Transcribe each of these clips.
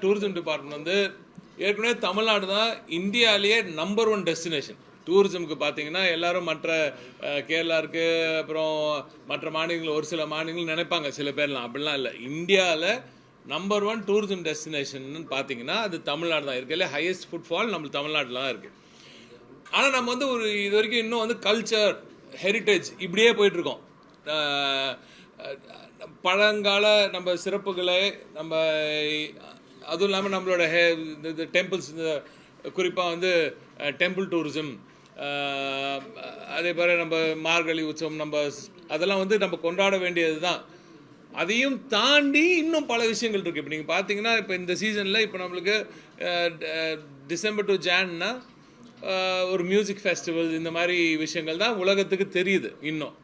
Tourism department வந்து ஏற்கனவே தமிழ்நாடு தான் இந்தியாவிலேயே நம்பர் 1 டெஸ்டினேஷன் டூரிசமுக்கு. பார்த்தீங்கன்னா எல்லாரும் மற்ற கேரளா இருக்கு, அப்புறம் மற்ற மாநிலங்கள், ஒரு சில மாநிலங்கள் நினைப்பாங்க சில பேர்லாம், அப்படிலாம் இல்லை. இந்தியாவில் நம்பர் 1 டூரிசம் டெஸ்டினேஷன் பார்த்தீங்கன்னா அது தமிழ்நாடு தான். இருக்கிறதுல ஹையஸ்ட் ஃபுட்ஃபால் நம்மளுக்கு தமிழ்நாட்டில் தான் இருக்குது. ஆனால் நம்ம வந்து ஒரு இது வரைக்கும் இன்னும் வந்து கல்ச்சர் ஹெரிட்டேஜ் இப்படியே போயிட்டுருக்கோம். பழங்கால நம்ம சிறப்புகளை நம்ம, அதுவும் இல்லாமல் நம்மளோட டெம்பிள்ஸ், குறிப்பாக வந்து டெம்பிள் டூரிசம், அதே போல் நம்ம மார்கழி உற்சவம், நம்ம அதெல்லாம் வந்து நம்ம கொண்டாட வேண்டியது தான். அதையும் தாண்டி இன்னும் பல விஷயங்கள் இருக்குது. இப்போ நீங்கள் பார்த்தீங்கன்னா இப்போ இந்த சீசனில் இப்போ நம்மளுக்கு டிசம்பர் டு ஜான்னா ஒரு மியூசிக் ஃபெஸ்டிவல், இந்த மாதிரி விஷயங்கள் தான் உலகத்துக்கு தெரியுது. இன்னும்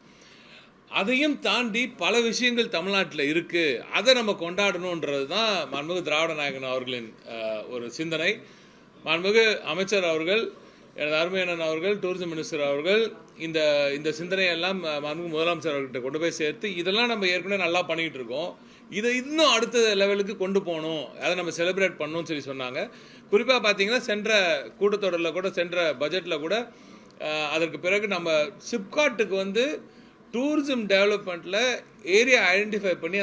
அதையும் தாண்டி பல விஷயங்கள் தமிழ்நாட்டில் இருக்குது. அதை நம்ம கொண்டாடணுன்றது தான் மாண்புமிகு திராவிட நாயகன் அவர்களின் ஒரு சிந்தனை. மாண்புமிகு அமைச்சர் அவர்கள், எனது அருமையண்ணன் அவர்கள், டூரிசம் மினிஸ்டர் அவர்கள் இந்த சிந்தனையெல்லாம் மாண்புமிகு முதலமைச்சர் அவர்கிட்ட கொண்டு போய் சேர்த்து, இதெல்லாம் நம்ம ஏற்கனவே நல்லா பண்ணிகிட்டு இருக்கோம், இதை இன்னும் அடுத்த லெவலுக்கு கொண்டு போகணும், அதை நம்ம செலிப்ரேட் பண்ணணும்னு சொல்லி சொன்னாங்க. குறிப்பாக பார்த்தீங்கன்னா சென்ற கூட்டத்தொடரில் கூட, சென்ற பட்ஜெட்டில் கூட, அதற்கு பிறகு நம்ம சிப்காட்டுக்கு வந்து டூரிசம் டெவலப்மெண்ட்டில் ஏரியா ஐடென்டிஃபை பண்ணி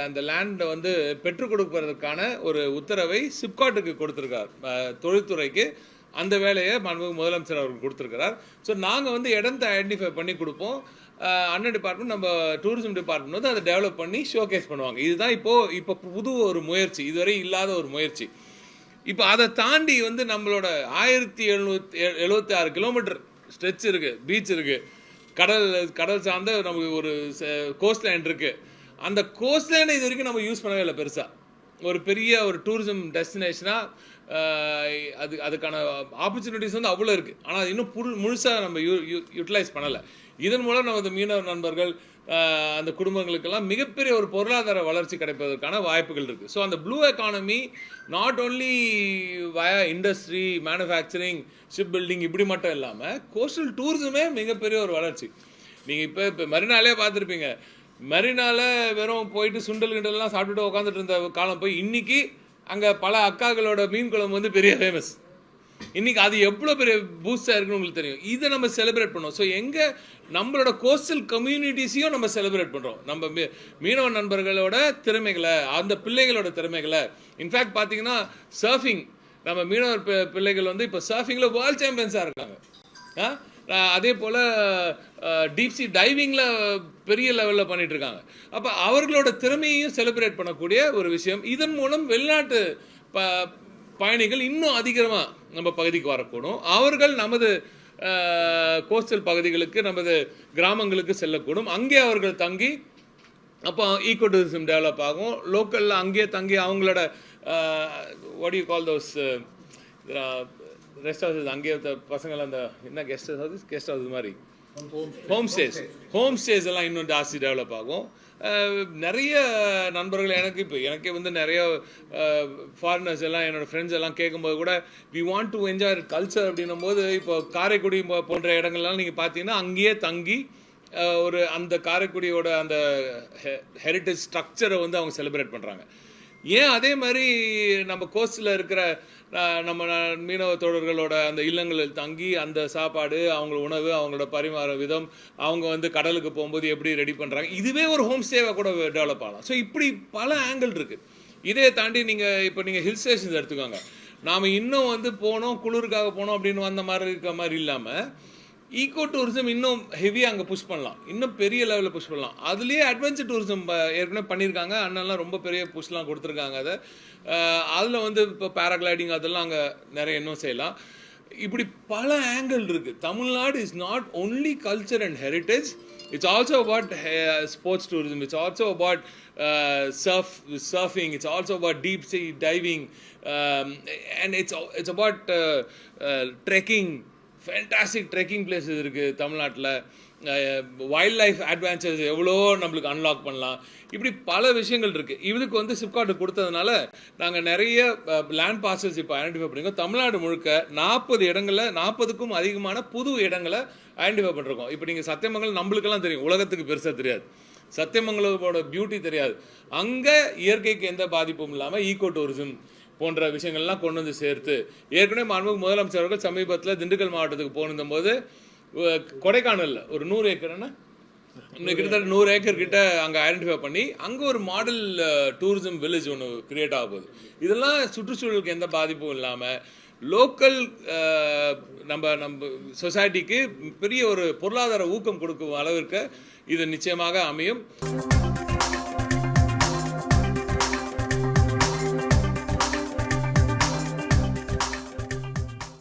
அந்த லேண்டை வந்து பெற்றுக் கொடுப்பதற்கான ஒரு உத்தரவை சிப்காட்டுக்கு கொடுத்துருக்கார். தொழில்துறைக்கு அந்த வேலையை மாண்புமிகு முதலமைச்சர் அவர்கள் கொடுத்துருக்கிறார். ஸோ நாங்கள் வந்து இடத்தை ஐடென்டிஃபை பண்ணி கொடுப்போம். அண்ணன் டிபார்ட்மெண்ட், நம்ம டூரிசம் டிபார்ட்மெண்ட் வந்து அதை டெவலப் பண்ணி ஷோகேஸ் பண்ணுவாங்க. இதுதான் இப்போ புது ஒரு முயற்சி, இதுவரை இல்லாத ஒரு முயற்சி. இப்போ அதை தாண்டி வந்து நம்மளோட 1776 கிலோமீட்டர் ஸ்ட்ரெச் இருக்குது, பீச் இருக்குது, கடல் சார்ந்த நமக்கு ஒரு கோஸ்ட் லைன் இருக்குது. அந்த கோஸ்ட் லைனை இது வரைக்கும் நம்ம யூஸ் பண்ணவே இல்லை பெருசாக. ஒரு பெரிய ஒரு டூரிசம் டெஸ்டினேஷனாக அதுக்கான ஆப்பர்ச்சுனிட்டிஸ் வந்து அவ்வளோ இருக்குது. ஆனால் அது இன்னும் முழுசாக நம்ம யூட்டிலைஸ் பண்ணலை. இதன் மூலம் நமது மீனவர் நண்பர்கள், அந்த குடும்பங்களுக்கெல்லாம் மிகப்பெரிய ஒரு பொருளாதார வளர்ச்சி கிடைப்பதற்கான வாய்ப்புகள் இருக்குது. ஸோ அந்த blue economy not only via industry, manufacturing, shipbuilding இப்படி மட்டும் இல்லாமல் கோஸ்டல் டூரிசமே மிகப்பெரிய ஒரு வளர்ச்சி. நீங்கள் இப்போ மெரினாலே பார்த்துருப்பீங்க. மெரினால வெறும் போயிட்டு சுண்டல் கிண்டல்லாம் சாப்பிட்டுட்டு உட்காந்துட்டு இருந்த காலம் போய் இன்றைக்கி அங்கே பல அக்காக்களோட மீன் குழம்பு வந்து பெரிய ஃபேமஸ். இன்றைக்கி அது எவ்வளோ பெரிய பூஸ்டாக இருக்குன்னு உங்களுக்கு தெரியும். இதை நம்ம செலிப்ரேட் பண்ணோம். ஸோ எங்கே நம்மளோட கோஸ்டல் கம்யூனிட்டிஸையும் நம்ம செலிப்ரேட் பண்ணுறோம். நம்ம மீனவ நண்பர்களோட திறமைகளை, அந்த பிள்ளைகளோட திறமைகளை. இன்ஃபேக்ட் பார்த்தீங்கன்னா சர்ஃபிங், நம்ம மீனவர் பிள்ளைகள் வந்து இப்போ சர்ஃபிங்கில் வேர்ல்ட் சாம்பியன்ஸாக இருக்காங்க. அதே போல் டீப்சி டைவிங்கில் பெரிய லெவலில் பண்ணிகிட்டு இருக்காங்க. அப்போ அவர்களோட திறமையையும் செலிப்ரேட் பண்ணக்கூடிய ஒரு விஷயம். இதன் மூலம் வெளிநாட்டு பயணிகள் இன்னும் அதிகமாக நம்ம பகுதிக்கு வரக்கூடும். அவர்கள் நமது கோஸ்டல் பகுதிகளுக்கு, நமது கிராமங்களுக்கு செல்லக்கூடும். அங்கே அவர்கள் தங்கி, அப்போ ஈகோ டூரிசம் டெவலப் ஆகும். லோக்கலில் அங்கேயே தங்கி அவங்களோட what you call those rest houses, அங்கேயே பசங்கள் அந்த என்ன கெஸ்ட் ஹவுஸ் மாதிரி ஹோம் ஸ்டேஸ் எல்லாம் இன்னும் ஜாஸ்தி டெவலப் ஆகும். நிறைய நண்பர்கள் எனக்கே வந்து நிறைய ஃபாரினர்ஸ் எல்லாம், என்னோடய ஃப்ரெண்ட்ஸ் எல்லாம் கேட்கும்போது கூட, we want to enjoy culture அப்படின்னும் போது, இப்போ காரைக்குடி போன்ற இடங்கள்லாம் நீங்கள் பார்த்தீங்கன்னா அங்கேயே தங்கி ஒரு அந்த காரைக்குடியோட அந்த ஹெரிட்டேஜ் ஸ்ட்ரக்சரை வந்து அவங்க செலிப்ரேட் பண்ணுறாங்க. ஏன் அதே மாதிரி நம்ம கோஸ்டில் இருக்கிற நம்ம மீனவ தோழர்களோட அந்த இல்லங்களில் தங்கி அந்த சாப்பாடு, அவங்களோட உணவு, அவங்களோட பரிமாற விதம், அவங்க வந்து கடலுக்கு போகும்போது எப்படி ரெடி பண்ணுறாங்க, இதுவே ஒரு ஹோம் ஸ்டேவாக கூட டெவலப் ஆகலாம். ஸோ இப்படி பல ஆங்கிள் இருக்குது. இதே தாண்டி நீங்கள் ஹில் ஸ்டேஷன்ஸ் எடுத்துக்கோங்க. நாம் இன்னும் வந்து போனோம், குளிருக்காக போனோம் அப்படின்னு வந்த மாதிரி இருக்க மாதிரி இல்லாமல் ஈகோ டூரிசம் இன்னும் ஹெவியாக அங்கே புஷ் பண்ணலாம், இன்னும் பெரிய லெவலில் புஷ் பண்ணலாம். அதுலேயே அட்வென்ச்சர் டூரிசம் ஏற்கனவே பண்ணியிருக்காங்க. அண்ணெல்லாம் ரொம்ப பெரிய புஷ்லாம் கொடுத்துருக்காங்க. அதில் வந்து இப்போ பேராகிளைடிங் அதெல்லாம் அங்கே நிறைய இன்னும் செய்யலாம். இப்படி பல ஆங்கிள் இருக்குது. Tamil Nadu is not only culture and heritage, it's also about sports tourism, it's also about surfing, it's also about deep sea diving, and it's about trekking. Fantastic trekking places இருக்குது தமிழ்நாட்டில். வைல்ட் லைஃப் அட்வென்ச்சர்ஸ் எவ்வளோ நம்மளுக்கு unlock பண்ணலாம். இப்படி பல விஷயங்கள் இருக்குது. இதுக்கு வந்து சிப்காட்டு கொடுத்ததுனால நாங்கள் நிறைய லேண்ட் பார்சல்ஸ் இப்போ ஐடென்டிஃபை பண்ணியிருக்கோம். தமிழ்நாடு முழுக்க 40 இடங்களில் 40க்கும் அதிகமான புது இடங்களை ஐடென்டிஃபை பண்ணிருக்கோம். இப்போ நீங்கள் சத்தியமங்கலம் நம்மளுக்கெல்லாம் தெரியும், உலகத்துக்கு பெருசாக தெரியாது. சத்தியமங்கலத்தோட பியூட்டி தெரியாது. அங்கே இயற்கைக்கு எந்த பாதிப்பும் இல்லாமல் ஈகோ டூரிசம், போன்ற விஷயங்கள்லாம் கொண்டு வந்து சேர்த்து ஏற்கனவே மாண்புமிகு முதலமைச்சர் அவர்கள் சமீபத்தில் திண்டுக்கல் மாவட்டத்துக்கு போனிருந்தபோது கொடைக்கானலில் ஒரு 100 ஏக்கர்னா கிட்டத்தட்ட 100 ஏக்கர் கிட்ட அங்கே ஐடென்டிஃபை பண்ணி அங்கே ஒரு மாடல் டூரிசம் வில்லேஜ் ஒன்று கிரியேட் ஆக போகுது. இதெல்லாம் சுற்றுச்சூழலுக்கு எந்த பாதிப்பும் இல்லாமல் லோக்கல் நம்ம சொசைட்டிக்கு பெரிய ஒரு பொருளாதார ஊக்கம் கொடுக்கும் அளவிற்கு இது நிச்சயமாக அமையும்.